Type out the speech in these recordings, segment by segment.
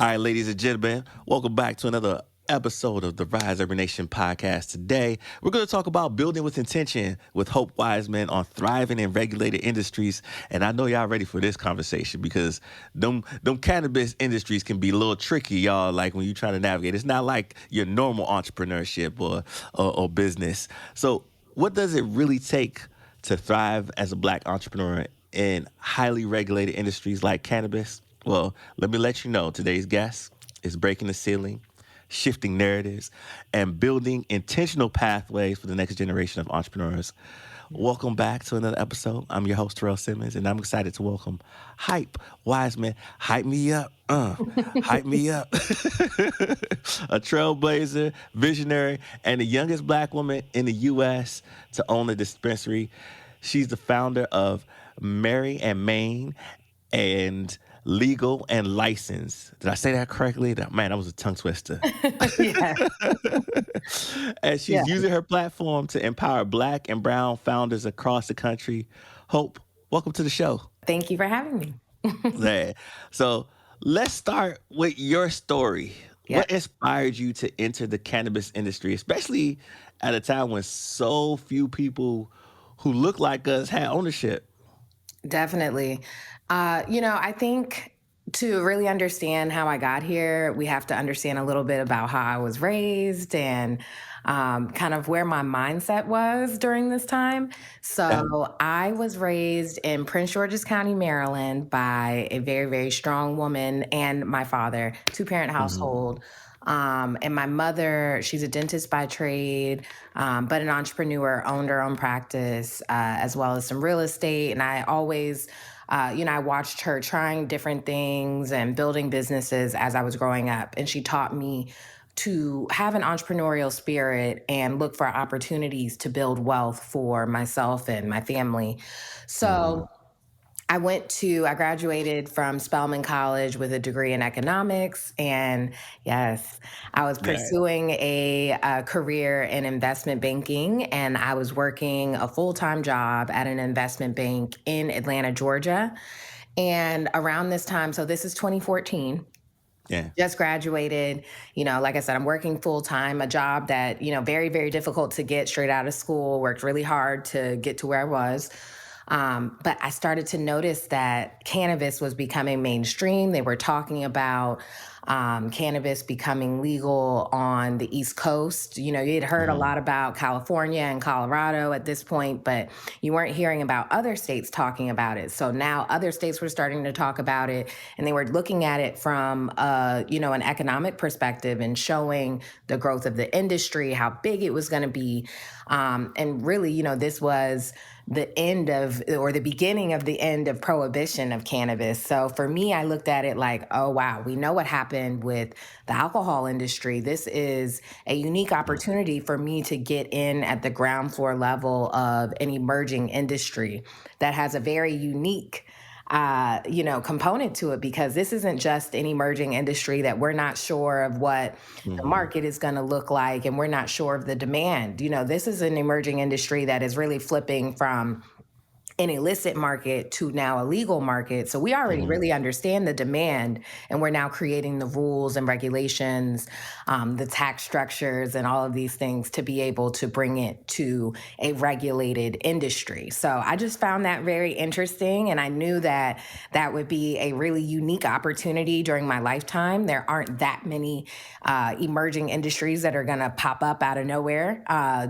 All right, ladies and gentlemen, welcome back to another episode of the Rise Every Nation podcast. Today, we're going to talk about building with intention with Hope Wiseman on thriving in regulated industries. And I know y'all ready for this conversation because them cannabis industries can be a little tricky, y'all. Like when you try to navigate, it's not like your normal entrepreneurship or business. So, what does it really take to thrive as a black entrepreneur in highly regulated industries like cannabis? Well, let me let you know today's guest is breaking the ceiling, shifting narratives, and building intentional pathways for the next generation of entrepreneurs. Welcome back to another episode. I'm your host, Terrell Simmons, and I'm excited to welcome Hype Wiseman. Hype me up. Hype me up. A trailblazer, visionary, and the youngest black woman in the U.S. to own a dispensary. She's the founder of Mary and Maine and legal and licensed. Did I say that correctly? Man, that was a tongue twister. Yeah, And yeah. she's using her platform to empower black and brown founders across the country. Hope, welcome to the show. Thank you for having me. Yeah. So let's start with your story. Yeah, What inspired you to enter the cannabis industry, especially at a time when so few people who look like us had ownership? definitely. I think to really understand how I got here, we have to understand a little bit about how I was raised and kind of where my mindset was during this time. Yeah. So I was raised in Prince George's County, Maryland, by a very, very strong woman and my father, two-parent Hmm. household. And my mother, she's a dentist by trade, but an entrepreneur, owned her own practice, as well as some real estate. And I always, I watched her trying different things and building businesses as I was growing up. And she taught me to have an entrepreneurial spirit and look for opportunities to build wealth for myself and my family. Hmm. So, I graduated from Spelman College with a degree in economics. And yes, I was Yeah. pursuing a career in investment banking. And I was working a full time job at an investment bank in Atlanta, Georgia. And around this time, so this is 2014. Yeah. Just graduated, like I said, I'm working full time, a job that, very, very difficult to get straight out of school, worked really hard to get to where I was. But I started to notice that cannabis was becoming mainstream. They were talking about cannabis becoming legal on the East Coast. You had heard a Hmm. lot about California and Colorado at this point, but you weren't hearing about other states talking about it. So now other states were starting to talk about it, and they were looking at it from, an economic perspective and showing the growth of the industry, how big it was going to be. And really, this was the end of or the beginning of the end of prohibition of cannabis. So for me, I looked at it like, oh wow, we know what happened with the alcohol industry. This is a unique opportunity for me to get in at the ground floor level of an emerging industry that has a very unique component to it, because this isn't just an emerging industry that we're not sure of what the Hmm. market is going to look like, and we're not sure of the demand. This is an emerging industry that is really flipping from an illicit market to now a legal market. So we already Hmm. really understand the demand, and we're now creating the rules and regulations, the tax structures, and all of these things to be able to bring it to a regulated industry. So I just found that very interesting, and I knew that that would be a really unique opportunity during my lifetime. There aren't that many emerging industries that are going to pop up out of nowhere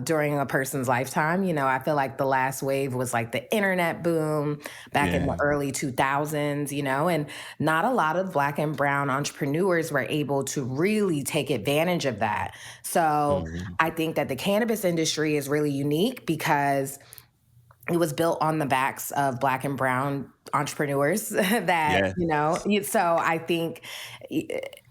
during a person's lifetime. I feel like the last wave was like the internet boom back in the Yeah. early 2000s, and not a lot of Black and Brown entrepreneurs were able to really take advantage of that. So Hmm. I think that the cannabis industry is really unique because it was built on the backs of Black and Brown entrepreneurs that, Yeah. so I think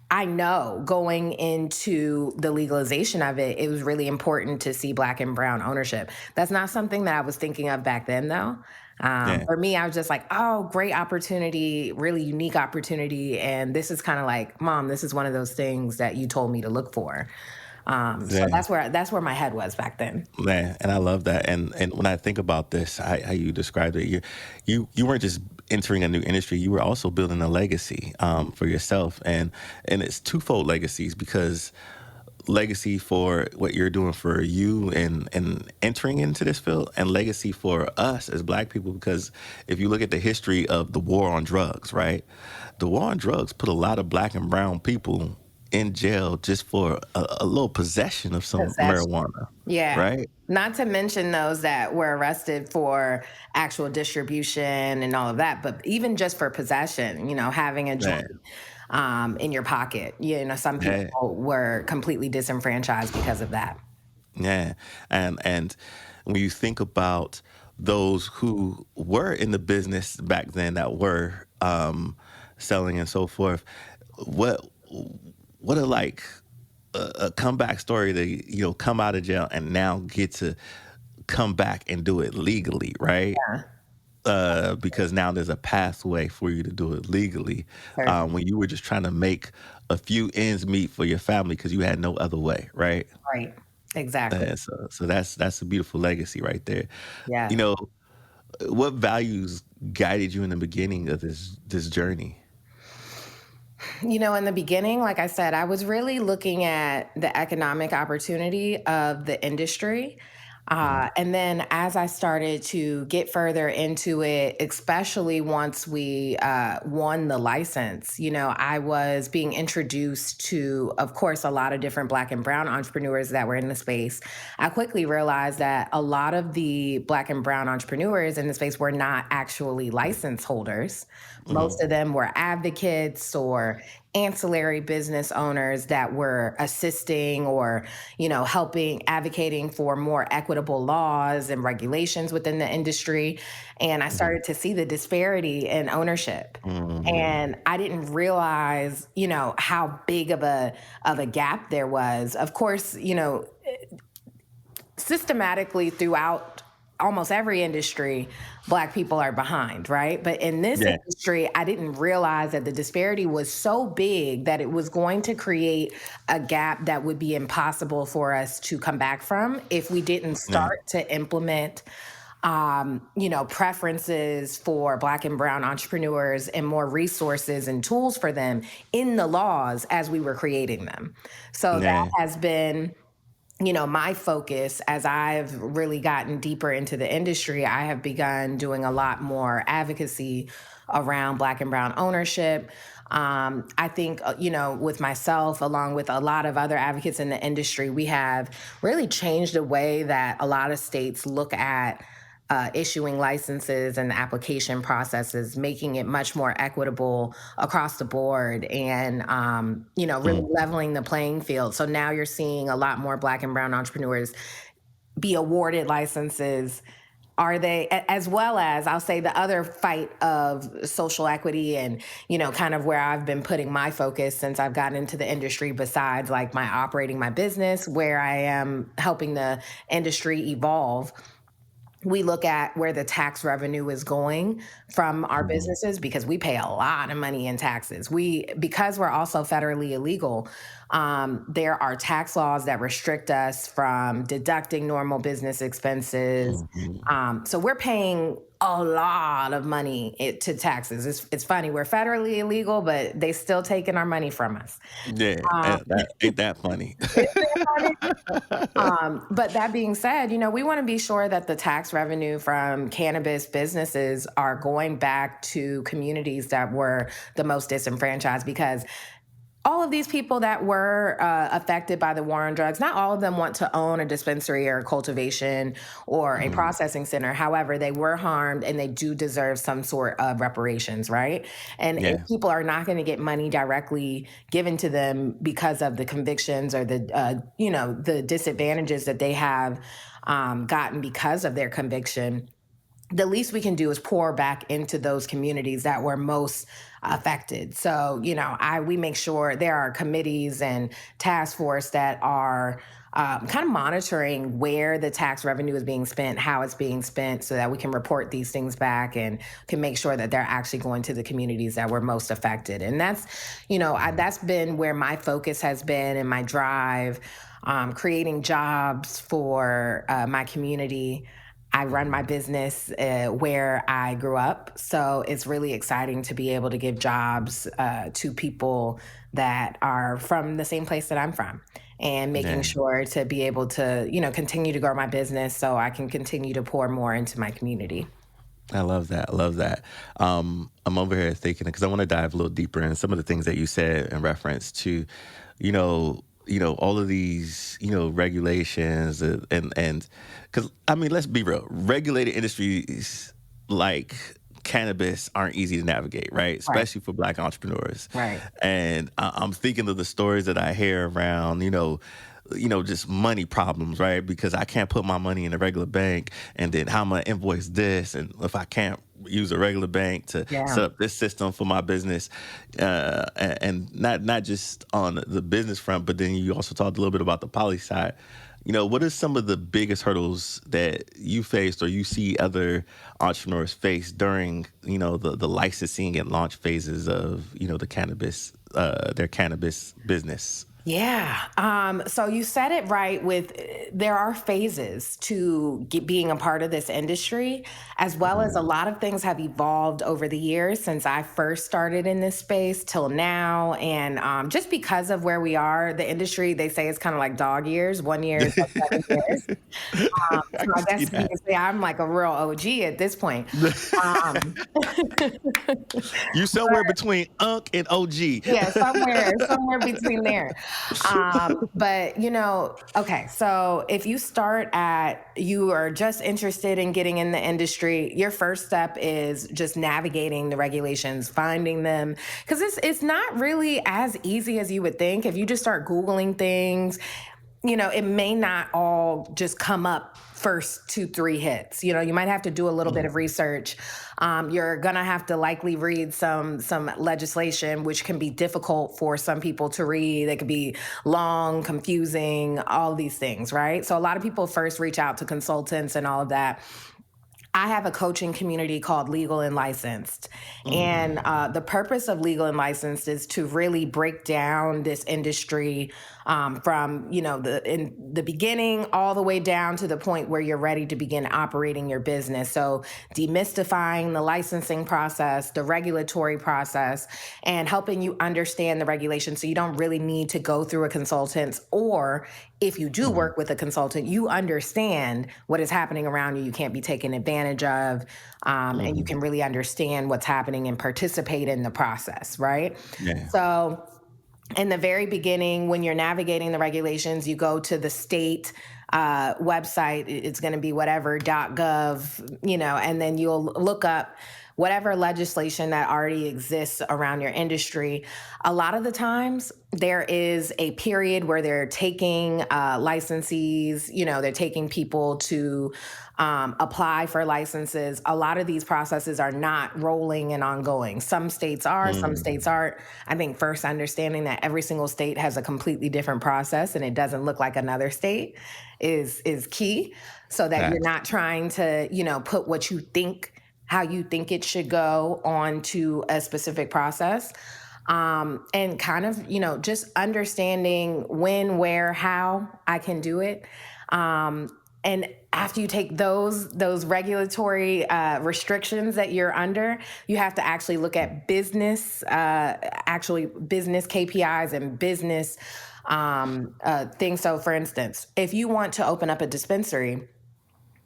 I know going into the legalization of it, it was really important to see Black and Brown ownership. That's not something that I was thinking of back then, though. Yeah. For me, I was just like, oh, great opportunity, really unique opportunity. And this is kind of like, Mom, this is one of those things that you told me to look for. So Yeah. that's where my head was back then. Man, and I love that. And when I think about this, how you described it, you weren't just entering a new industry; you were also building a legacy for yourself, and it's twofold legacies because legacy for what you're doing for you and entering into this field, and legacy for us as Black people. Because if you look at the history of the war on drugs, right, the war on drugs put a lot of Black and brown people in jail just for a little possession of some Possession. marijuana, Yeah. right? Not to mention those that were arrested for actual distribution and all of that, but even just for possession, having a joint Man, in your pocket. Some yeah, people were completely disenfranchised because of that. yeah, and when you think about those who were in the business back then that were selling and so forth, what what a like a comeback story to come out of jail and now get to come back and do it legally, right? Yeah. Because now there's a pathway for you to do it legally Sure. when you were just trying to make a few ends meet for your family because you had no other way, right? Right. Exactly. So that's a beautiful legacy right there. Yeah. You know, what values guided you in the beginning of this journey? In the beginning, like I said, I was really looking at the economic opportunity of the industry. Mm, And then as I started to get further into it, especially once we won the license, I was being introduced to, of course, a lot of different Black and Brown entrepreneurs that were in the space. I quickly realized that a lot of the Black and Brown entrepreneurs in the space were not actually license holders. mhm, Most of them were advocates or ancillary business owners that were assisting or, helping, advocating for more equitable laws and regulations within the industry. And I mhm, started to see the disparity in ownership. mhm. And I didn't realize, how big of a gap there was. Of course, systematically throughout almost every industry, Black people are behind, right? But in this Yeah, industry, I didn't realize that the disparity was so big that it was going to create a gap that would be impossible for us to come back from if we didn't yeah, start to implement preferences for Black and Brown entrepreneurs and more resources and tools for them in the laws as we were creating them. So that yeah. has been my focus as I've really gotten deeper into the industry. I have begun doing a lot more advocacy around Black and Brown ownership. I think, with myself, along with a lot of other advocates in the industry, we have really changed the way that a lot of states look at issuing licenses and the application processes, making it much more equitable across the board and, really Mm, leveling the playing field. So now you're seeing a lot more Black and Brown entrepreneurs be awarded licenses. Are they, as well as I'll say the other fight of social equity and, kind of where I've been putting my focus since I've gotten into the industry, besides like my operating my business, where I am helping the industry evolve. We look at where the tax revenue is going from our mhm, businesses because we pay a lot of money in taxes. Because we're also federally illegal, there are tax laws that restrict us from deducting normal business expenses. mhm. So we're paying a lot of money to taxes. It's funny, we're federally illegal, but they still taking our money from us. Yeah, Um, and that ain't that funny. but that being said, we want to be sure that the tax revenue from cannabis businesses are going back to communities that were the most disenfranchised because all of these people that were affected by the war on drugs, not all of them want to own a dispensary or a cultivation or a Mhm, processing center. However, they were harmed and they do deserve some sort of reparations, right? And if yeah, people are not going to get money directly given to them because of the convictions or the disadvantages that they have gotten because of their conviction, the least we can do is pour back into those communities that were most affected. So, we make sure there are committees and task force that are kind of monitoring where the tax revenue is being spent, how it's being spent, so that we can report these things back and can make sure that they're actually going to the communities that were most affected. And that's, that's been where my focus has been and my drive, creating jobs for my community. I run my Mhm. business where I grew up. So it's really exciting to be able to give jobs to people that are from the same place that I'm from, and making Yeah. sure to be able to, continue to grow my business so I can continue to pour more into my community. I love that. I love that. I'm over here thinking because I want to dive a little deeper in some of the things that you said in reference to, all of these, regulations and because I mean, let's be real, regulated industries like cannabis aren't easy to navigate, right? Right, Especially for Black entrepreneurs. right. And I'm thinking of the stories that I hear around, just money problems, right? Because I can't put my money in a regular bank, and then how am I invoice this? And if I can't use a regular bank to Yeah. set up this system for my business, and not just on the business front, but then you also talked a little bit about the policy side. What are some of the biggest hurdles that you faced or you see other entrepreneurs face during, the licensing and launch phases of, the cannabis, their cannabis business? Yeah. So you said it right with there are phases to being a part of this industry, as well as a Mhm. lot of things have evolved over the years since I first started in this space till now. And just because of where we are, the industry, they say it's kind of like dog years. 1 year is like 7 years. I So can I see guess you that. can say I'm like a real OG at this point. Um, You somewhere between Unc and OG. Yeah, somewhere between there. But okay, so if you are just interested in getting in the industry, your first step is just navigating the regulations, finding them, because it's not really as easy as you would think. If you just start Googling things, it may not all just come up first 2, 3 hits. You might have to do a little bit of Mhm, research. You're gonna have to likely read some legislation, which can be difficult for some people to read. It could be long, confusing, all these things, right? So a lot of people first reach out to consultants and all of that. I have a coaching community called Legal and Licensed. mhm, And the purpose of Legal and Licensed is to really break down this industry from, in the beginning all the way down to the point where you're ready to begin operating your business. So demystifying the licensing process, the regulatory process, and helping you understand the regulations so you don't really need to go through a consultant, or if you do mhm, work with a consultant, you understand what is happening around you. You can't be taken advantage of, and you mhm. can really understand what's happening and participate in the process, right? Yeah. So, in the very beginning, when you're navigating the regulations, you go to the state website. It's going to be whatever .gov, and then you'll look up whatever legislation that already exists around your industry. A lot of the times, there is a period where they're taking licensees, they're taking people to apply for licenses. A lot of these processes are not rolling and ongoing. Some states are, some states Mm. aren't. I think first understanding that every single state has a completely different process and it doesn't look like another state is key, so that you're Facts. not trying to, put what you think, how you think it should go onto a specific process. And kind of, just understanding when, where, how I can do it. And after you take those regulatory restrictions that you're under, you have to actually look at actually business KPIs and business things. So, for instance, if you want to open up a dispensary,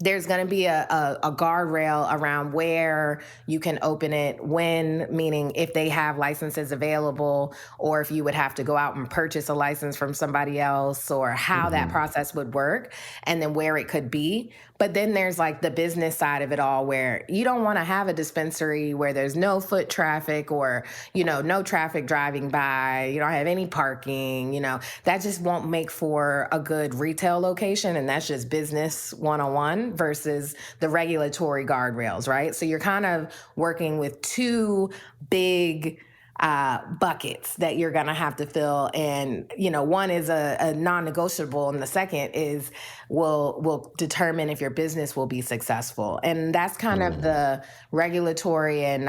there's going to be a guardrail around where you can open it, when, meaning if they have licenses available, or if you would have to go out and purchase a license from somebody else, or how that Mhm, process would work, and then where it could be. But then there's like the business side of it all, where you don't want to have a dispensary where there's no foot traffic, or, no traffic driving by, you don't have any parking, that just won't make for a good retail location. And that's just business 101 versus the regulatory guardrails, right? So you're kind of working with two big buckets that you're going to have to fill. And, one is a non-negotiable, and the second is will determine if your business will be successful. And that's kind of Mm, the regulatory and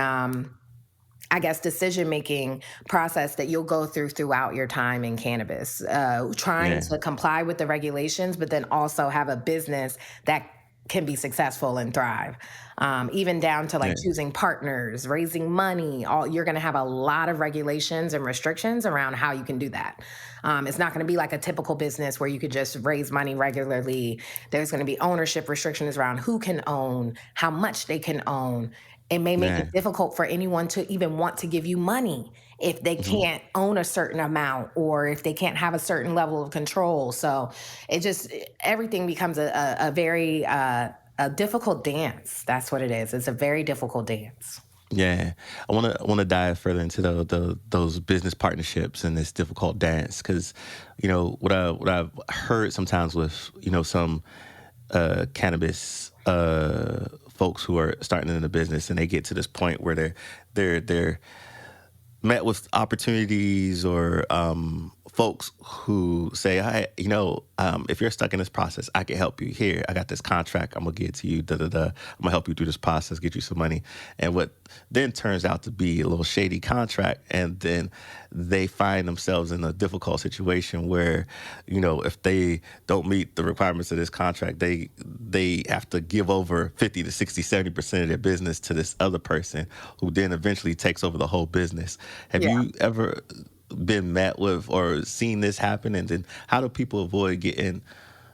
I guess decision making process that you'll go through throughout your time in cannabis, trying yeah, to comply with the regulations, but then also have a business that can be successful and thrive. Even down to like yeah, choosing partners, raising money. All you're going to have a lot of regulations and restrictions around how you can do that. It's not going to be like a typical business where you could just raise money regularly. There's going to be ownership restrictions around who can own, how much they can own. It may make it man. difficult for anyone to even want to give you money if they Mhm. can't own a certain amount or if they can't have a certain level of control. So it just everything becomes a very a difficult dance. That's what it is. It's a very difficult dance. Yeah, I want to dive further into those business partnerships and this difficult dance because, what I've heard sometimes with some cannabis folks who are starting in the business and they get to this point where they're met with opportunities or folks who say, "Hi, if you're stuck in this process, I can help you. Here, I got this contract. I'm gonna get it to you. Da da da. I'm gonna help you through this process, get you some money." And what then turns out to be a little shady contract, and then they find themselves in a difficult situation where, if they don't meet the requirements of this contract, they have to give over 50 to 60, 70% of their business to this other person who then eventually takes over the whole business. Have Yeah. you ever been met with or seen this happen? And then how do people avoid getting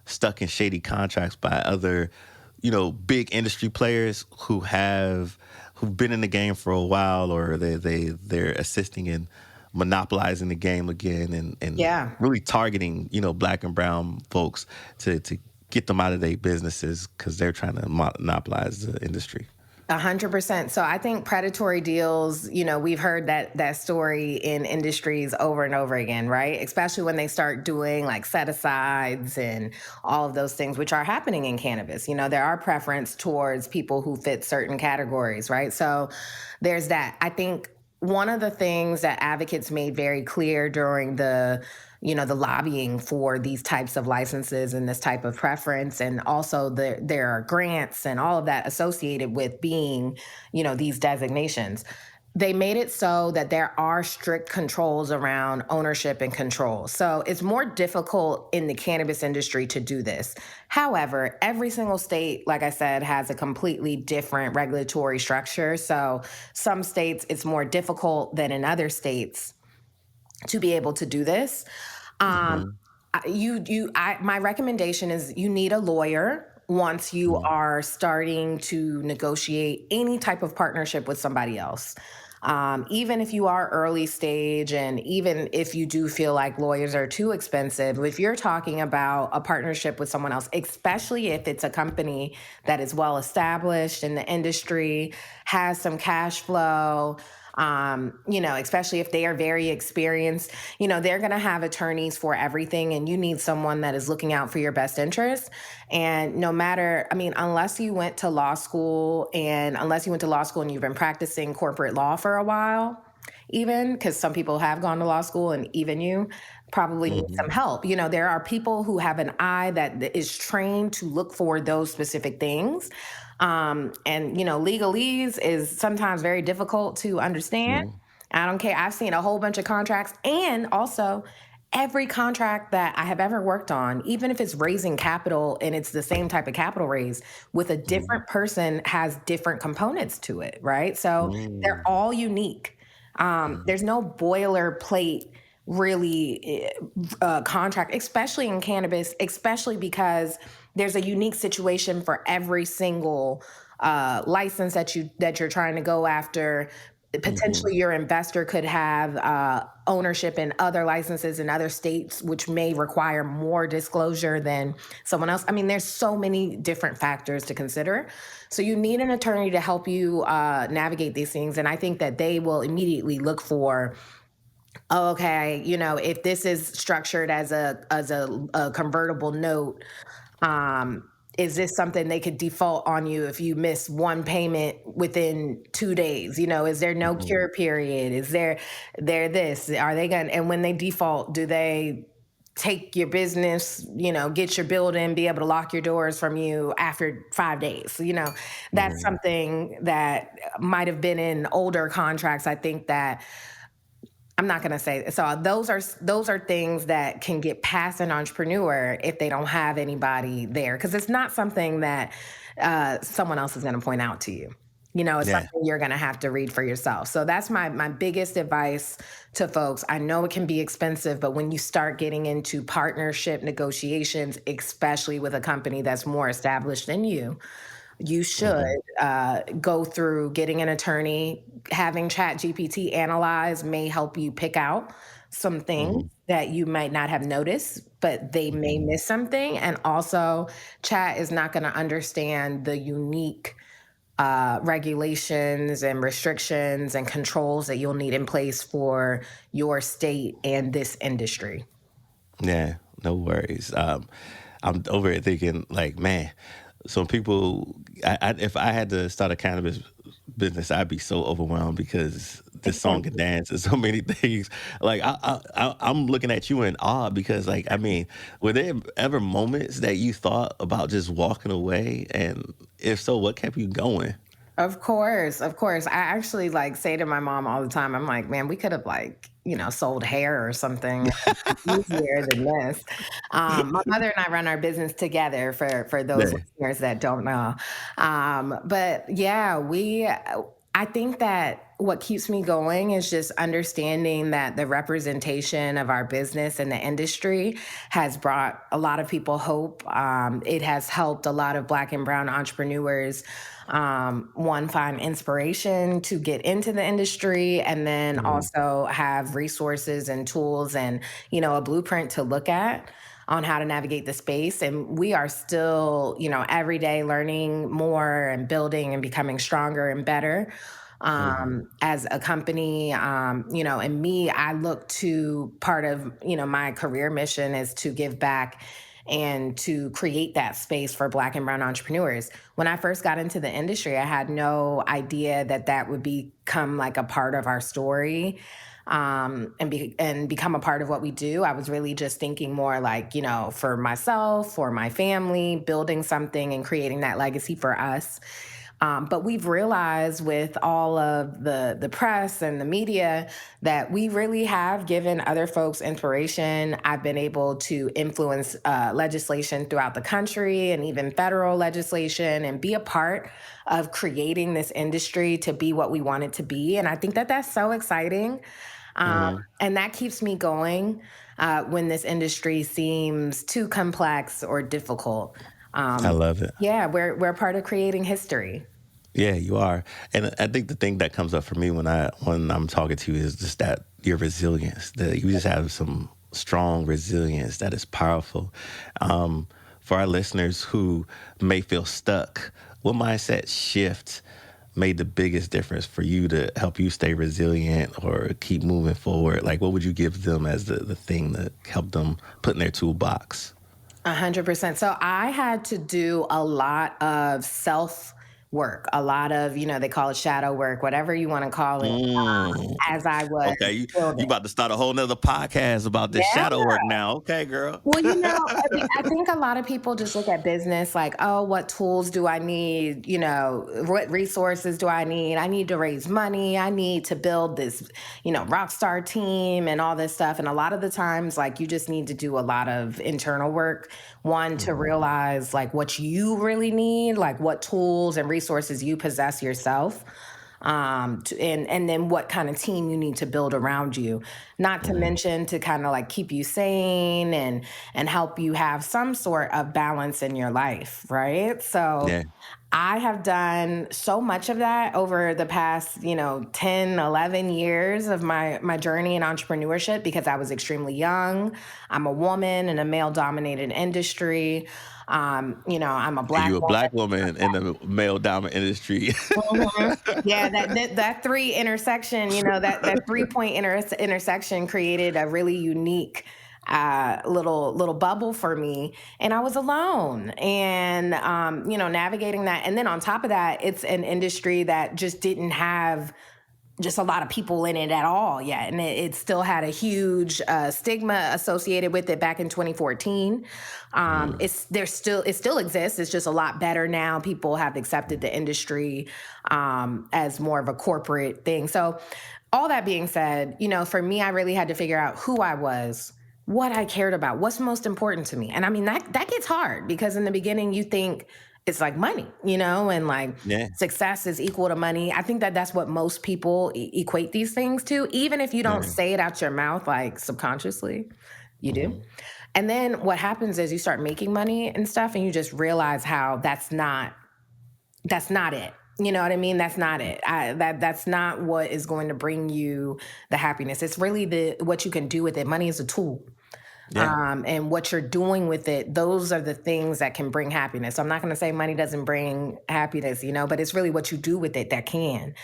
stuck in shady contracts by other, big industry players who've been in the game for a while, or they're assisting in monopolizing the game again and Yeah. really targeting, black and brown folks to get them out of their businesses because they're trying to monopolize the industry. 100%. So I think predatory deals, we've heard that story in industries over and over again, right? Especially when they start doing like set asides and all of those things, which are happening in cannabis. There are preference towards people who fit certain categories, right? So there's that. I think one of the things that advocates made very clear during the lobbying for these types of licenses and this type of preference, and also there are grants and all of that associated with being these designations. They made it so that there are strict controls around ownership and control. So it's more difficult in the cannabis industry to do this. However, every single state, like I said, has a completely different regulatory structure. So some states it's more difficult than in other states to be able to do this. Um, Hmm. my recommendation is you need a lawyer once you Hmm. are starting to negotiate any type of partnership with somebody else. Even if you are early stage, and even if you do feel like lawyers are too expensive, if you're talking about a partnership with someone else, especially if it's a company that is well established in the industry, has some cash flow, especially if they are very experienced, they're going to have attorneys for everything, and you need someone that is looking out for your best interest. And no matter, I mean, unless you went to law school and you've been practicing corporate law for a while, even because some people have gone to law school, and even you probably need some Hmm. help. There are people who have an eye that is trained to look for those specific things. And legalese is sometimes very difficult to understand. Hmm. I don't care. I've seen a whole bunch of contracts, and also every contract that I have ever worked on, even if it's raising capital and it's the same type of capital raise with a Hmm. different person, has different components to it, right? So they're Mm. all unique. Mhm. There's no boilerplate really contract, especially in cannabis, especially because there's a unique situation for every single license that you're trying to go after. Mhm. Potentially, your investor could have ownership in other licenses in other states, which may require more disclosure than someone else. I mean, there's so many different factors to consider. So you need an attorney to help you navigate these things, and I think that they will immediately look for, oh, okay, if this is structured as a convertible note, um, is this something they could default on you if you miss one payment within 2 days? Is there no Mhm. cure period? Is there this? Are they going to, and when they default, do they take your business, get your building, be able to lock your doors from you after 5 days? That's Mhm. something that might have been in older contracts. I think that I'm not going to say so. Those are things that can get past an entrepreneur if they don't have anybody there, because it's not something that someone else is going to point out to you. It's Yeah. something you're going to have to read for yourself. So that's my biggest advice to folks. I know it can be expensive, but when you start getting into partnership negotiations, especially with a company that's more established than you should Mhm. go through getting an attorney. Having chat gpt analyze may help you pick out some things Mhm. that you might not have noticed, but they may Mhm. miss something. And also, chat is not going to understand the unique regulations and restrictions and controls that you'll need in place for your state and this industry. Yeah, no worries. I'm over here thinking, like, man, some people, if I had to start a cannabis business, I'd be so overwhelmed because this song and dance and so many things. Like, I'm looking at you in awe because, like, I mean, were there ever moments that you thought about just walking away? And if so, what kept you going? Of course, of course. I actually like say to my mom all the time, I'm like, man, we could have like, sold hair or something easier than this. My mother and I run our business together for those Yeah. listeners that don't know. But yeah, I think that what keeps me going is just understanding that the representation of our business in the industry has brought a lot of people hope. It has helped a lot of Black and Brown entrepreneurs, one, find inspiration to get into the industry, and then Mhm. also have resources and tools and a blueprint to look at on how to navigate the space. And we are still every day learning more and building and becoming stronger and better Mhm. as a company. And me, I look to part of my career mission is to give back and to create that space for Black and Brown entrepreneurs. When I first got into the industry, I had no idea that that would become like a part of our story, and become a part of what we do. I was really just thinking more like, for myself, for my family, building something and creating that legacy for us. But we've realized with all of the press and the media that we really have given other folks inspiration. I've been able to influence legislation throughout the country and even federal legislation, and be a part of creating this industry to be what we want it to be. And I think that that's so exciting. Mhm. And that keeps me going when this industry seems too complex or difficult. I Um, love it. yeah, we're part of creating history. Yeah, you are. And I think the thing that comes up for me when I'm talking to you is just that your resilience. That you just have some strong resilience that is powerful. For our listeners who may feel stuck, what mindset shift made the biggest difference for you to help you stay resilient or keep moving forward? Like, what would you give them as the thing that helped them put in their toolbox? 100%. So I had to do a lot of self work, a lot of, they call it shadow work, whatever you want to call it, Mm. as I was Okay, you building. about to start a whole nother podcast about this Yeah. shadow work now. Okay, girl. Well, I think a lot of people just look at business like, oh, what tools do I need? What resources do I need? I need to raise money. I need to build this, rock star team and all this stuff. And a lot of the times, like, you just need to do a lot of internal work. One, to Mhm. realize like what you really need, like what tools and resources you possess yourself, and then what kind of team you need to build around you, not to Mhm. mention to kind of like keep you sane and help you have some sort of balance in your life, right? So Yeah. I have done so much of that over the past 10, 11 years of my journey in entrepreneurship, because I was extremely young. I'm a woman in a male dominated industry. I'm a And Black you a woman. black woman in the male dominant industry. Mhm. Yeah, that three intersection, that 3 point intersection created a really unique little bubble for me, and I was alone. And navigating that, and then on top of that, it's an industry that just didn't have just a lot of people in it at all yet, and it still had a huge stigma associated with it back in 2014. Mm. It still exists. It's just a lot better now. People have accepted the industry as more of a corporate thing. So all that being said, for me, I really had to figure out who I was, what I cared about, what's most important to me. And I mean, that gets hard because in the beginning you think it's like money, and like Yeah. success is equal to money. I think that that's what most people equate these things to, even if you don't Yeah. say it out your mouth, like subconsciously, you do. Mhm. And then what happens is you start making money and stuff, and you just realize how that's not it. You know what I mean? That's not it. That's not what is going to bring you the happiness. It's really the what you can do with it. Money is a tool, Yeah. and what you're doing with it. Those are the things that can bring happiness. So I'm not going to say money doesn't bring happiness, but it's really what you do with it that can.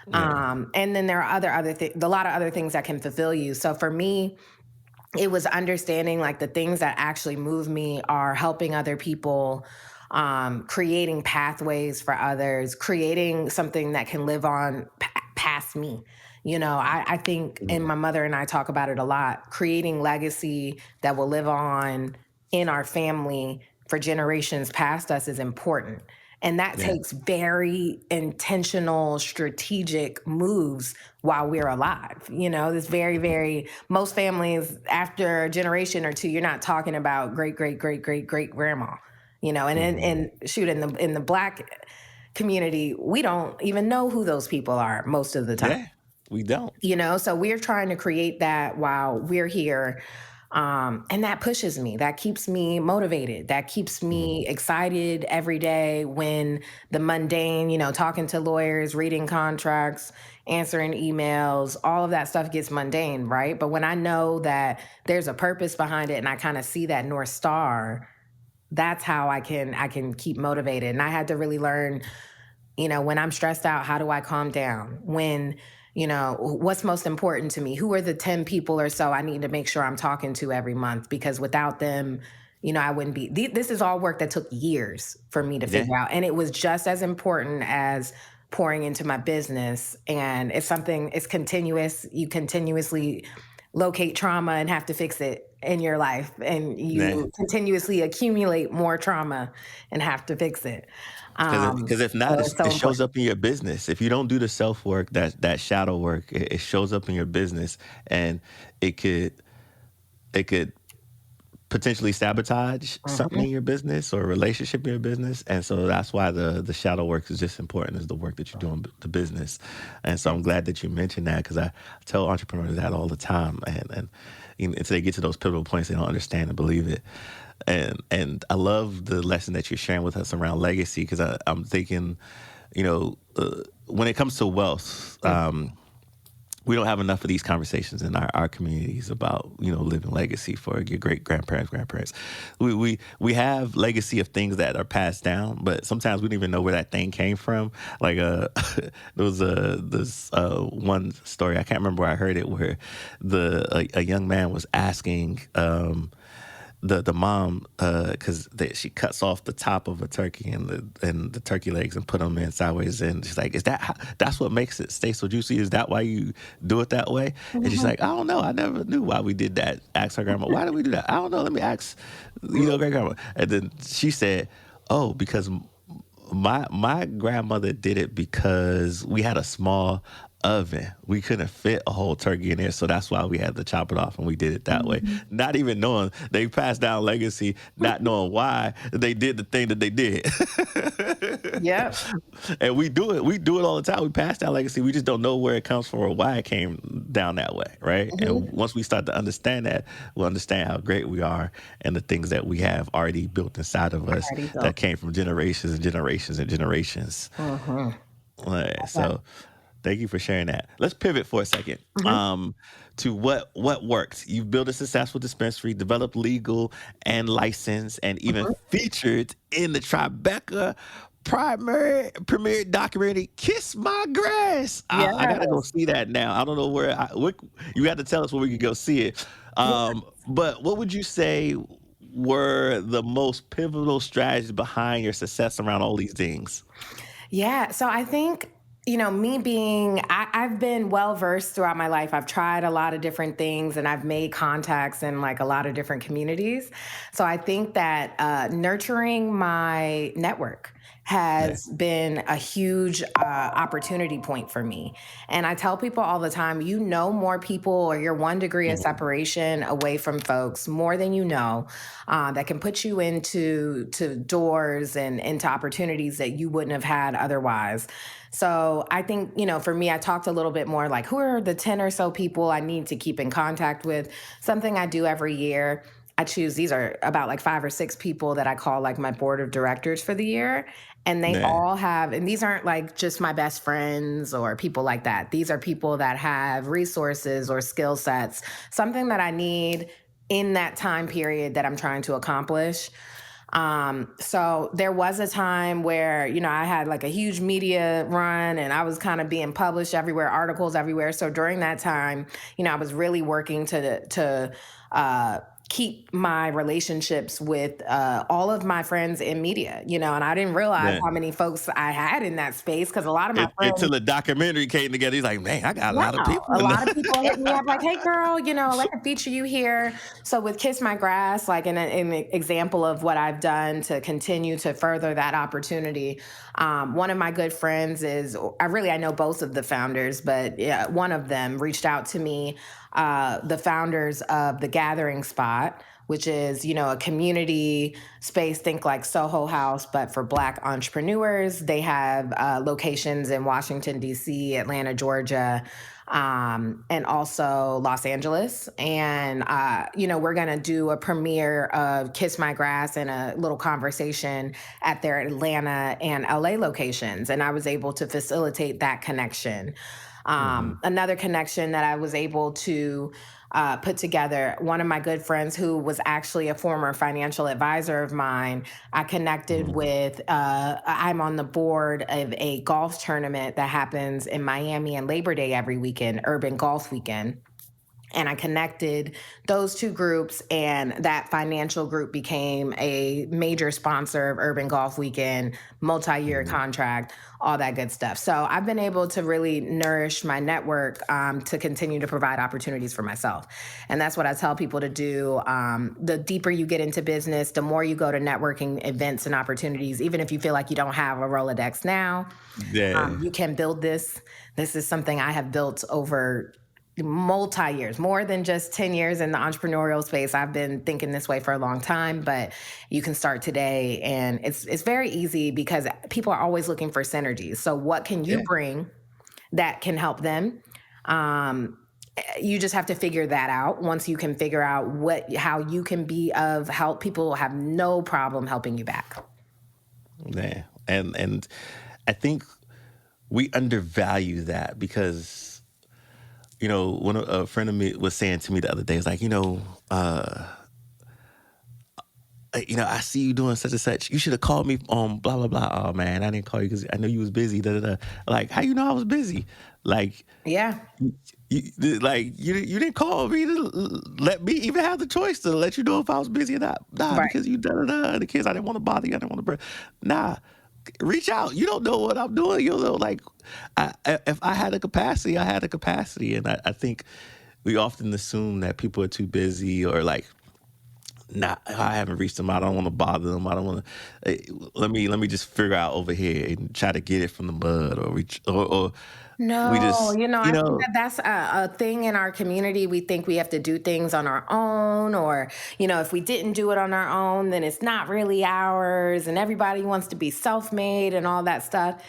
Yeah. And then there are a lot of other things that can fulfill you. So for me, it was understanding like the things that actually move me are helping other people, creating pathways for others, creating something that can live on past me. I think, and Mm. my mother and I talk about it a lot, creating legacy that will live on in our family for generations past us is important. And that Yeah. takes very intentional, strategic moves while we're alive. This very, very, most families after a generation or two, you're not talking about great, great, great, great, great grandma. Mhm. And shoot, in the black community, we don't even know who those people are most of the time. Yeah. We don't. So we're trying to create that while we're here. And that pushes me, that keeps me motivated, that keeps Mhm. me excited every day when the mundane, talking to lawyers, reading contracts, answering emails, all of that stuff gets mundane, right? But when I know that there's a purpose behind it and I kind of see that North Star, that's how I can keep motivated. And I had to really learn, when I'm stressed out, how do I calm down? When, what's most important to me? Who are the 10 people or so I need to make sure I'm talking to every month? Because without them, I wouldn't be. This is all work that took years for me to Yeah. figure out. And it was just as important as pouring into my business. And it's continuous. You continuously locate trauma and have to fix it in your life. And Yeah. you continuously accumulate more trauma and have to fix it. Because if So not, it's so it shows important. up in your business. If you don't do the self work, that shadow work, it shows up in your business, and it could potentially sabotage something Mhm. in your business or a relationship in your business. And so that's why the shadow work is just important as the work that you're doing the business. And so I'm glad that you mentioned that, because I tell entrepreneurs that all the time, and until they get to those pivotal points, they don't understand and believe it. And I love the lesson that you're sharing with us around legacy, because I'm thinking, when it comes to wealth, we don't have enough of these conversations in our communities about living legacy for your great grandparents. We have legacy of things that are passed down, but sometimes we don't even know where that thing came from. Like there was this one story, I can't remember where I heard it, where a young man was asking the mom, because she cuts off the top of a turkey and the turkey legs and put them in sideways, and she's like, that's what makes it stay so juicy? Is that why you do it that way? And she's Mhm. like, I don't know, I never knew why we did that. Ask her grandma, why did we do that? I don't know, let me ask great grandma. And then she said, oh, because my grandmother did it because we had a small oven. We couldn't fit a whole turkey in there, so that's why we had to chop it off, and we did it that way. Mhm. Not even knowing they passed down legacy, not knowing why they did the thing that they did. Yep. And we do it. We do it all the time. We pass down legacy. We just don't know where it comes from or why it came down that way, right? And Mhm. once we start to understand that, we'll understand how great we are and the things that we have already built inside of us Already that built. came from generations and generations and generations. Mhm. Okay. So thank you for sharing that. Let's pivot for a second, Mhm. to what worked. You've built a successful dispensary, developed legal and licensed, and even Mhm. featured in the Tribeca primary premiere documentary Kiss My Grass. I gotta go Yes. see that now. I don't know you got to tell us where we can go see it. But what would you say were the most pivotal strategies behind your success around all these things? Yeah. So I think, me being, I've been well versed throughout my life. I've tried a lot of different things and I've made contacts in like a lot of different communities. So I think that nurturing my network Yeah. has been a huge opportunity point for me. And I tell people all the time, more people or you're 1 degree of Mhm. separation away from folks more than you know, that can put you into doors and into opportunities that you wouldn't have had otherwise. So I think, for me, I talked a little bit more like who are the 10 or so people I need to keep in contact with. Something I do every year. I choose, these are about like 5 or 6 people that I call like my board of directors for the year. And they Yeah. all have, and these aren't like just my best friends or people like that. These are people that have resources or skill sets, something that I need in that time period that I'm trying to accomplish. So there was a time where, I had like a huge media run and I was kind of being published everywhere, articles everywhere. So during that time, I was really working to uh, keep my relationships with all of my friends in media, and I didn't realize Yeah. how many folks I had in that space because a lot of my Until friends. the documentary came together, he's like, man, I got a lot of Wow. people A in lot of the people hit me up like, hey, girl, I'd like to feature you here. So with Kiss My Grass, like an example of what I've done to continue to further that opportunity. One of my good friends I know both of the founders, but yeah, one of them reached out to me, the founders of The Gathering Spot, which is, a community space, think like Soho House, but for Black entrepreneurs. They have locations in Washington, D.C., Atlanta, Georgia, and also Los Angeles. And, we're going to do a premiere of Kiss My Grass and a little conversation at their Atlanta and LA locations. And I was able to facilitate that connection. Mhm. Another connection that I was able to put together, one of my good friends who was actually a former financial advisor of mine, I connected Mhm. with, I'm on the board of a golf tournament that happens in Miami and Labor Day every weekend, Urban Golf Weekend. And I connected those two groups, and that financial group became a major sponsor of Urban Golf Weekend, multi-year Mhm. contract, all that good stuff. So I've been able to really nourish my network, to continue to provide opportunities for myself. And that's what I tell people to do. The deeper you get into business, the more you go to networking events and opportunities, even if you feel like you don't have a Rolodex now, Yeah. you can build this. This is something I have built over multi years, more than just 10 years in the entrepreneurial space. I've been thinking this way for a long time, but you can start today, and it's very easy because people are always looking for synergies. So what can you Yeah. bring that can help them? Um, you just have to figure that out. Once you can figure out how you can be of help, people will have no problem helping you back. Yeah. And I think we undervalue that because when a friend of me was saying to me the other day, it's like, I see you doing such and such. You should have called me on blah blah blah. Oh man, I didn't call you because I know you was busy. Da, da, da. Like, how you know I was busy? Like, Yeah, you, you didn't call me to let me even have the choice to let you know if I was busy or not. Nah, right. because you da da da. The kids, I didn't want to bother you. I didn't want to. Nah, reach out. You don't know what I'm doing. You know, like, if I had a capacity, I had a capacity, and I think we often assume that people are too busy or like, nah, I haven't reached them. I don't want to bother them. I don't want to. Let me just figure out over here and try to get it from the mud, or or we No, just, I think that that's a thing in our community. We think we have to do things on our own, or, if we didn't do it on our own, then it's not really ours, and everybody wants to be self made and all that stuff.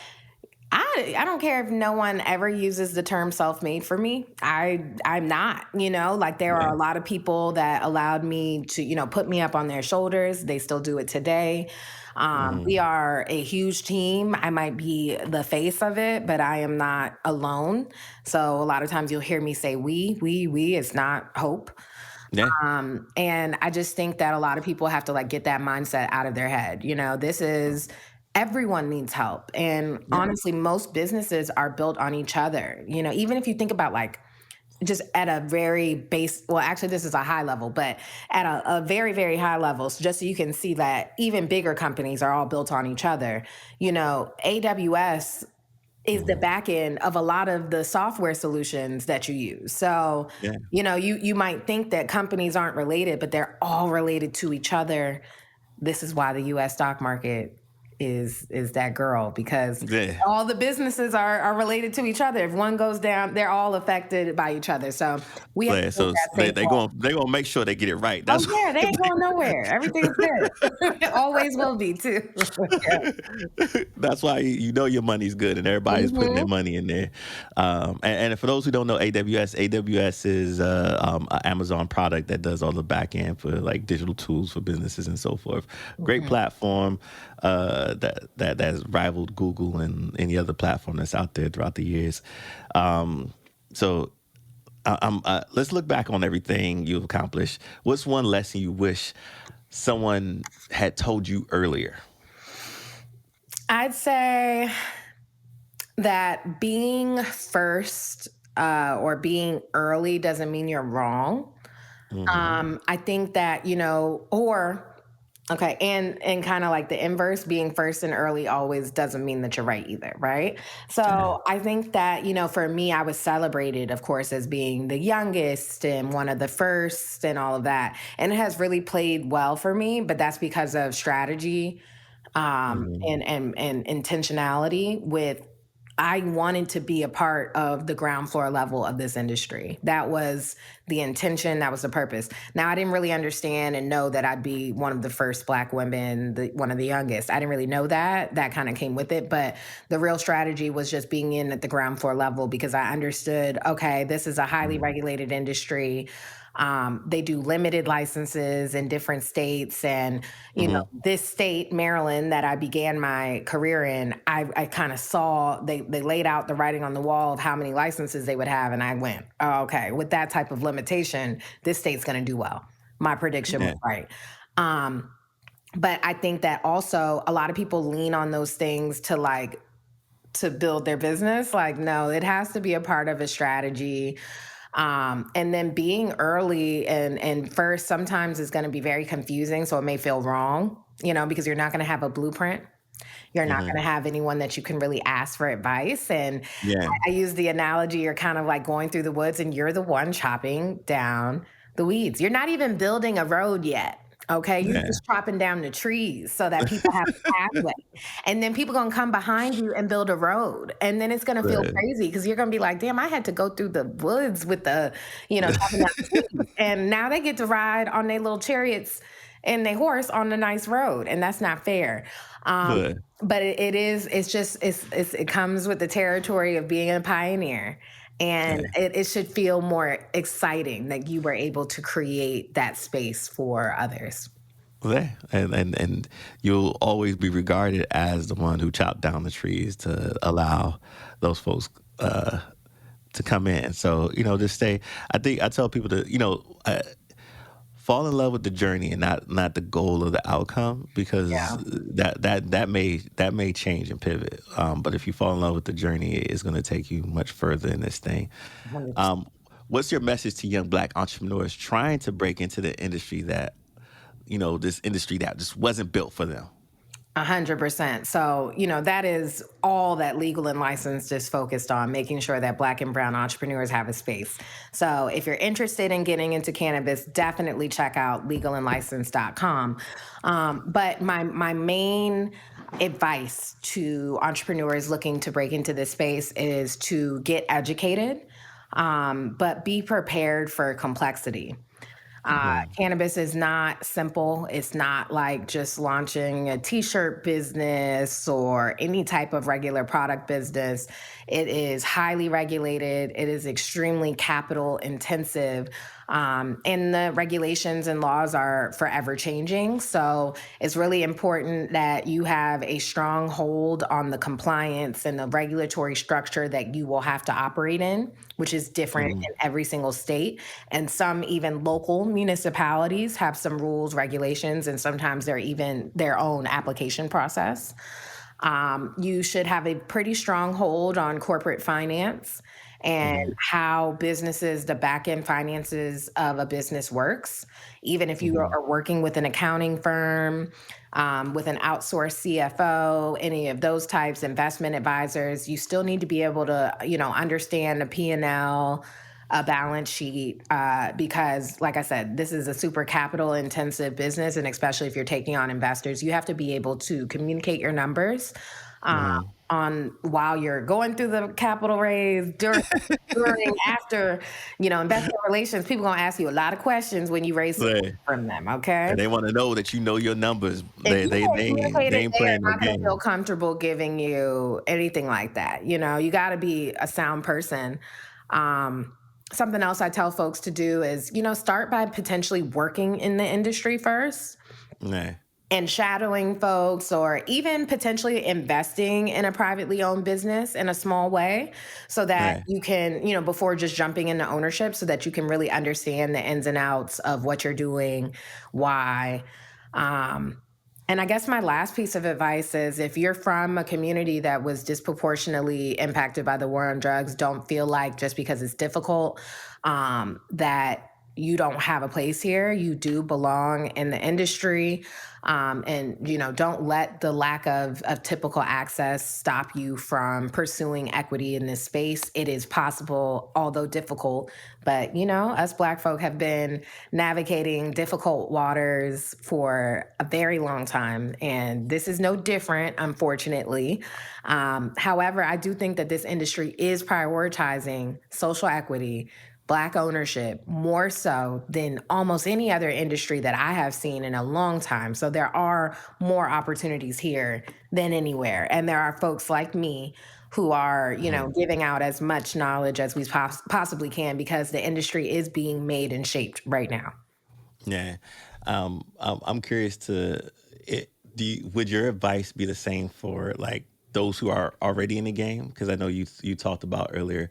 I don't care if no one ever uses the term self-made for me. I'm not, like there are yeah. a lot of people that allowed me to, put me up on their shoulders. They still do it today. We Mhm. are a huge team. I might be the face of it, but I am not alone. So a lot of times you'll hear me say we, it's not Hope. Yeah. And I just think that a lot of people have to like get that mindset out of their head. This is everyone needs help. And Yeah. honestly, most businesses are built on each other. Even if you think about like just at a very base, well, actually, this is a high level, but at a very, very high level, so just so you can see that even bigger companies are all built on each other. AWS is the Hmm. back end of a lot of the software solutions that you use. So, Yeah. you might think that companies aren't related, but they're all related to each other. This is why the US stock market is that girl, because Yeah. all the businesses are related to each other. If one goes down, they're all affected by each other. So we have to Yeah. think So that they same they way. going they gonna make sure they get it right. Oh That's yeah, they what ain't going nowhere. Everything's good. Always will be too. Yeah. that's why your money's good and everybody's putting their Hmm. money in there. And for those who don't know AWS is an Amazon product that does all the back end for like digital tools for businesses and so forth. Great Hmm. platform that has rivaled Google and any other platform that's out there throughout the years. So let's look back on everything you've accomplished. What's one lesson you wish someone had told you earlier? I'd say that being first or being early doesn't mean you're wrong. Hmm. I think that, or okay, and kind of like the inverse, being first and early always doesn't mean that you're right either, right? Yeah. So I think that, for me, I was celebrated, of course, as being the youngest and one of the first and all of that. And it has really played well for me, but that's because of strategy, Hmm. and intentionality with I wanted to be a part of the ground floor level of this industry. That was the intention. That was the purpose. Now, I didn't really understand and know that I'd be one of the first Black women, one of the youngest. I didn't really know that. That kind of came with it. But the real strategy was just being in at the ground floor level because I understood, okay, this is a highly Hmm. regulated industry. They do limited licenses in different states. And, Hmm. this state, Maryland, that I began my career in, I kind of saw they laid out the writing on the wall of how many licenses they would have. And I went, oh, okay, with that type of limitation, this state's going to do well. My prediction was Yeah. right. Um, but I think that also a lot of people lean on those things to build their business. Like, no, it has to be a part of a strategy. And then being early and first sometimes is going to be very confusing. So it may feel wrong, because you're not going to have a blueprint. You're not Hmm. going to have anyone that you can really ask for advice. And Yeah. I use the analogy, you're kind of like going through the woods and you're the one chopping down the weeds. You're not even building a road yet. Okay, you're Yeah. just chopping down the trees so that people have a pathway. And then people gonna come behind you and build a road. And then it's gonna feel Good. crazy because you're gonna be like, damn, I had to go through the woods with chopping down the trees. And now they get to ride on their little chariots and their horse on the nice road. And that's not fair. Um, Good. but it comes with the territory of being a pioneer, and Yeah. it should feel more exciting that you were able to create that space for others. Yeah. And you'll always be regarded as the one who chopped down the trees to allow those folks to come in. So, just stay. I think I tell people to, fall in love with the journey and not the goal of the outcome, because Yeah. that may change and pivot. But if you fall in love with the journey, it's going to take you much further in this thing. 100%. Um, what's your message to young Black entrepreneurs trying to break into the industry this industry that just wasn't built for them? 100%. So, that is all that legal and licensed is focused on, making sure that Black and brown entrepreneurs have a space. So, if you're interested in getting into cannabis, definitely check out legalandlicensed.com. But my main advice to entrepreneurs looking to break into this space is to get educated, but be prepared for complexity. Hmm. Cannabis is not simple. It's not like just launching a t shirt business or any type of regular product business. It is highly regulated, it is extremely capital intensive. And the regulations and laws are forever changing. So it's really important that you have a strong hold on the compliance and the regulatory structure that you will have to operate in, which is different Hmm. in every single state. And some even local municipalities have some rules, regulations, and sometimes they're even their own application process. You should have a pretty strong hold on corporate finance and Mm-hmm. how businesses, the back end finances of a business works. Even if you Mm-hmm. are working with an accounting firm, with an outsourced CFO, any of those types, investment advisors, you still need to be able to, understand a P&L, a balance sheet, because, like I said, this is a super capital intensive business. And especially if you're taking on investors, you have to be able to communicate your numbers uh, Mm-hmm. on while you're going through the capital raise, during, after, investor relations. People gonna ask you a lot of questions when you raise some Right. money from them. Okay. And they want to know that you know your numbers. If They you they can't they ain't, communicate they it, ain't they are playing no not going to feel game. comfortable giving you anything like that. You got to be a sound person. Um, Something else I tell folks to do is, start by potentially working in the industry first Nah. and shadowing folks, or even potentially investing in a privately owned business in a small way, so that Nah. you can, before just jumping into ownership, so that you can really understand the ins and outs of what you're doing, why. Um, and I guess my last piece of advice is, if you're from a community that was disproportionately impacted by the war on drugs, don't feel like just because it's difficult, that you don't have a place here. You do belong in the industry. And don't let the lack of typical access stop you from pursuing equity in this space. It is possible, although difficult. But us Black folk have been navigating difficult waters for a very long time, and this is no different, unfortunately. However, I do think that this industry is prioritizing social equity, Black ownership, more so than almost any other industry that I have seen in a long time. So there are more opportunities here than anywhere. And there are folks like me who are, Mhm. giving out as much knowledge as we possibly can, because the industry is being made and shaped right now. Yeah. I'm curious do would your advice be the same for like those who are already in the game? Because I know you talked about earlier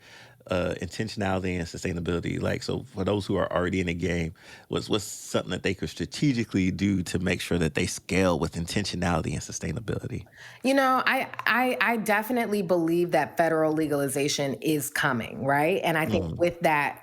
intentionality and sustainability. Like, so for those who are already in the game, what's something that they could strategically do to make sure that they scale with intentionality and sustainability? I definitely believe that federal legalization is coming, right? And I think Mm-hmm. with that,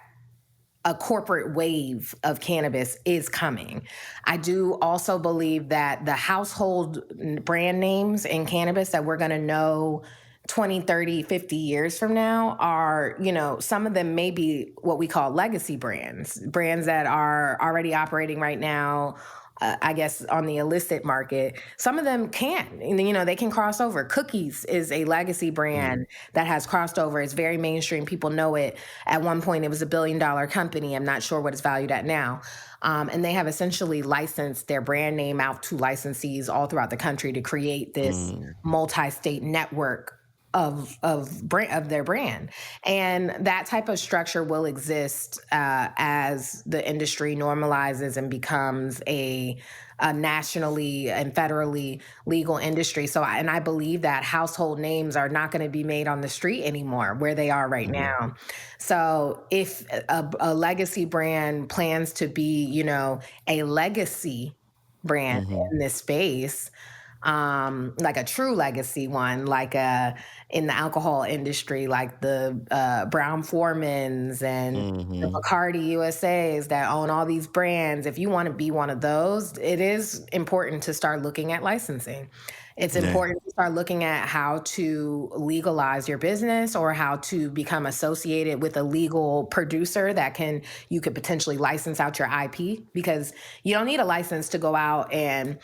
a corporate wave of cannabis is coming. I do also believe that the household brand names in cannabis that we're going to know 20, 30, 50 years from now are, some of them may be what we call legacy brands, brands that are already operating right now. I guess on the illicit market, some of them can, and they can cross over. Cookies is a legacy Mm-hmm. brand that has crossed over. It's very mainstream. People know it. At one point, it was $1 billion company. I'm not sure what it's valued at now. And they have essentially licensed their brand name out to licensees all throughout the country to create this multi-state network of their brand. And that type of structure will exist as the industry normalizes and becomes a nationally and federally legal industry. And I believe that household names are not going to be made on the street anymore where they are right Mm-hmm. now. So if a legacy brand plans to be, a legacy brand Mm-hmm. in this space, like a true legacy one, like in the alcohol industry, like the Brown Foremans and the Mm-hmm. Bacardi USAs that own all these brands. If you want to be one of those, it is important to start looking at licensing. It's Yeah. important to start looking at how to legalize your business, or how to become associated with a legal producer that you could potentially license out your IP, because you don't need a license to go out and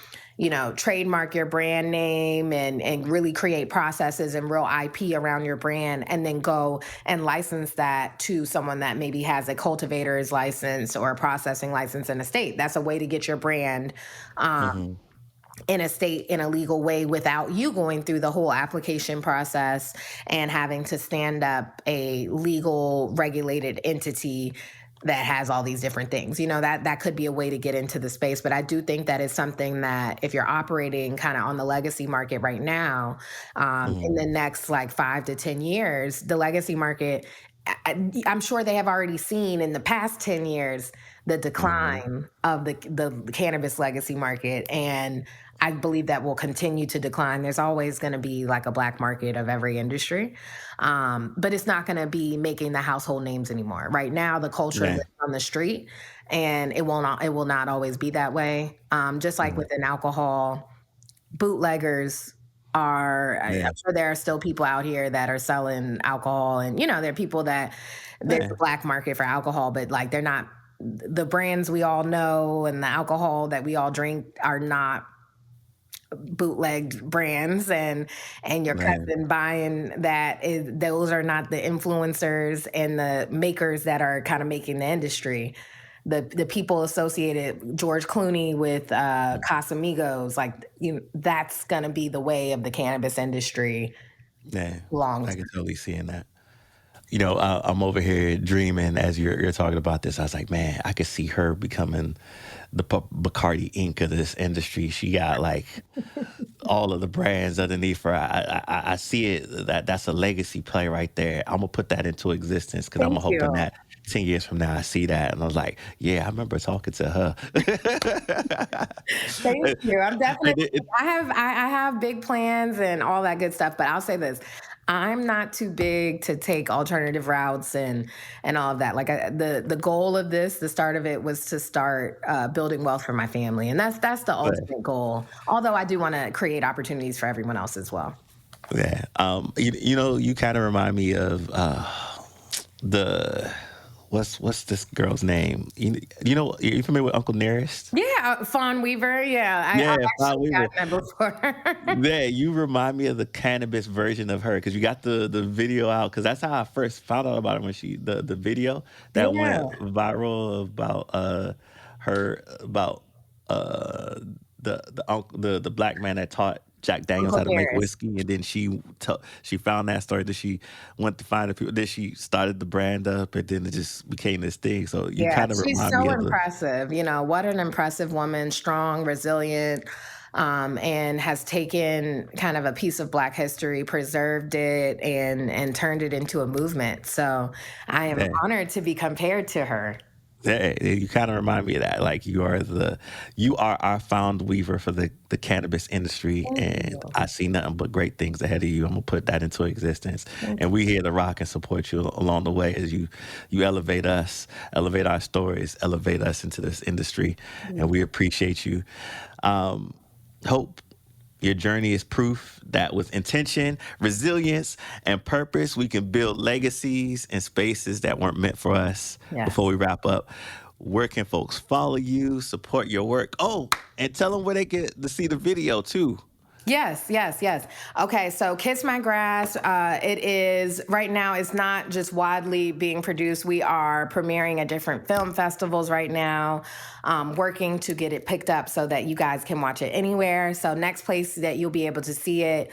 trademark your brand name and really create processes and real IP around your brand, and then go and license that to someone that maybe has a cultivator's license or a processing license in a state. That's a way to get your brand Mm-hmm. in a state in a legal way without you going through the whole application process and having to stand up a legal regulated entity that has all these different things. That could be a way to get into the space. But I do think that is something that, if you're operating kind of on the legacy market right now, in Mm-hmm. the next like 5 to 10 years, the legacy market I'm sure they have already seen in the past 10 years the Hmm. decline of the cannabis legacy market. And I believe that will continue to decline. There's always going to be like a black market of every industry, but it's not going to be making the household names anymore. Right now, the culture Yeah. lives on the street, and it will not always be that way. Just like Mhm. within alcohol, bootleggers are, Yeah. I'm sure there are still people out here that are selling alcohol, and there are people that there's a Yeah. black market for alcohol, but like they're not the brands we all know, and the alcohol that we all drink are not bootlegged brands. And your Yeah. cousin buying that, is those are not the influencers and the makers that are kind of making the industry. The people associated George Clooney with Casamigos, like that's gonna be the way of the cannabis industry Yeah. long I can term. totally see in that. I'm over here dreaming as you're talking about this. I was like, man, I could see her becoming the Bacardi Inc. of this industry. She got like all of the brands underneath her. I see it. That's a legacy play right there. I'm gonna put that into existence because I'm Thank hoping you. that 10 years from now I see that and I was like, yeah, I remember talking to her. Thank you. I'm definitely. And it- I have big plans and all that good stuff. But I'll say this: I'm not too big to take alternative routes and all of that. Like the goal of this, the start of it was to start building wealth for my family, and that's the but ultimate goal. Although I do want to create opportunities for everyone else as well. yeah, you kind of remind me of the what's this girl's name? Are you familiar with Uncle Nearest? Yeah, Fawn Weaver. Yeah, Yeah, I've Bob actually Weaver. gotten that before. Yeah, you remind me of the cannabis version of her because you got the video out because that's how I first found out about her when the video that went Yeah, viral about her about uh the black man that taught Jack Daniels Uncle how to make Nearest. whiskey, and then she found that story. That she went to find the people. Then she started the brand up, and then it just became this thing. So you Yeah, kind of she's remind me so of the impressive. What an impressive woman, strong, resilient, and has taken kind of a piece of Black history, preserved it, and turned it into a movement. So I am yeah. honored to be compared to her. Yeah, you kind of remind me of that. Like you are our found weaver for the cannabis industry, Thank and you. I see nothing but great things ahead of you. I'm gonna put that into existence, Thank and we here to rock and support you along the way as you elevate us, elevate our stories, elevate us into this industry, and you. we appreciate you. Um, Hope. Your journey is proof that with intention, resilience, and purpose, we can build legacies in spaces that weren't meant for us. Yeah. Before we wrap up, where can folks follow you, support your work? Oh, and tell them where they get to see the video too. Yes, yes, yes. Okay, so Kiss My Grass, it is right now, it's not just widely being produced. We are premiering at different film festivals right now, working to get it picked up so that you guys can watch it anywhere. So, next place that you'll be able to see it,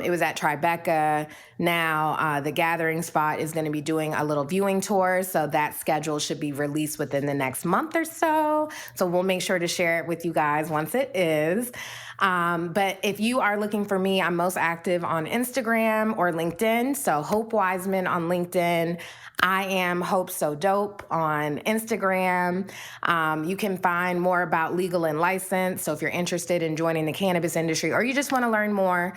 it was at Tribeca. Now, the Gathering Spot is going to be doing a little viewing tour. So, that schedule should be released within the next month or so. So, we'll make sure to share it with you guys once it is. But if you are looking for me, I'm most active on Instagram or LinkedIn. So Hope Wiseman on LinkedIn. I am Hope So Dope on Instagram. You can find more about legal and license. So if you're interested in joining the cannabis industry or you just want to learn more,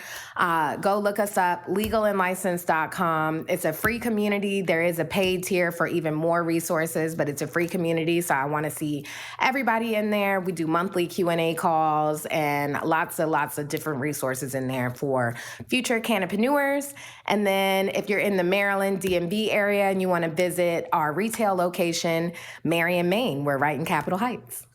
go look us up, legalandlicense.com. It's a free community. There is a paid tier for even more resources, but it's a free community. So I want to see everybody in there. We do monthly Q&A calls and lots of different resources in there for future cannabineurs. And then if you're in the Maryland DMV area and you want to visit our retail location, Marion, Maine, we're right in Capitol Heights.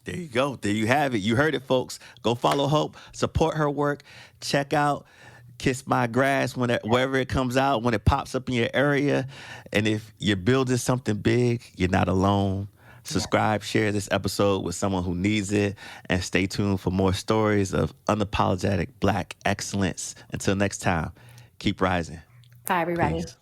There you go. There you have it. You heard it, folks. Go follow Hope, support her work, check out Kiss My Grass wherever it comes out, when it pops up in your area. And if you're building something big, you're not alone. Yeah. Subscribe, share this episode with someone who needs it, and stay tuned for more stories of unapologetic Black excellence. Until next time, keep rising. Bye, everybody. Peace.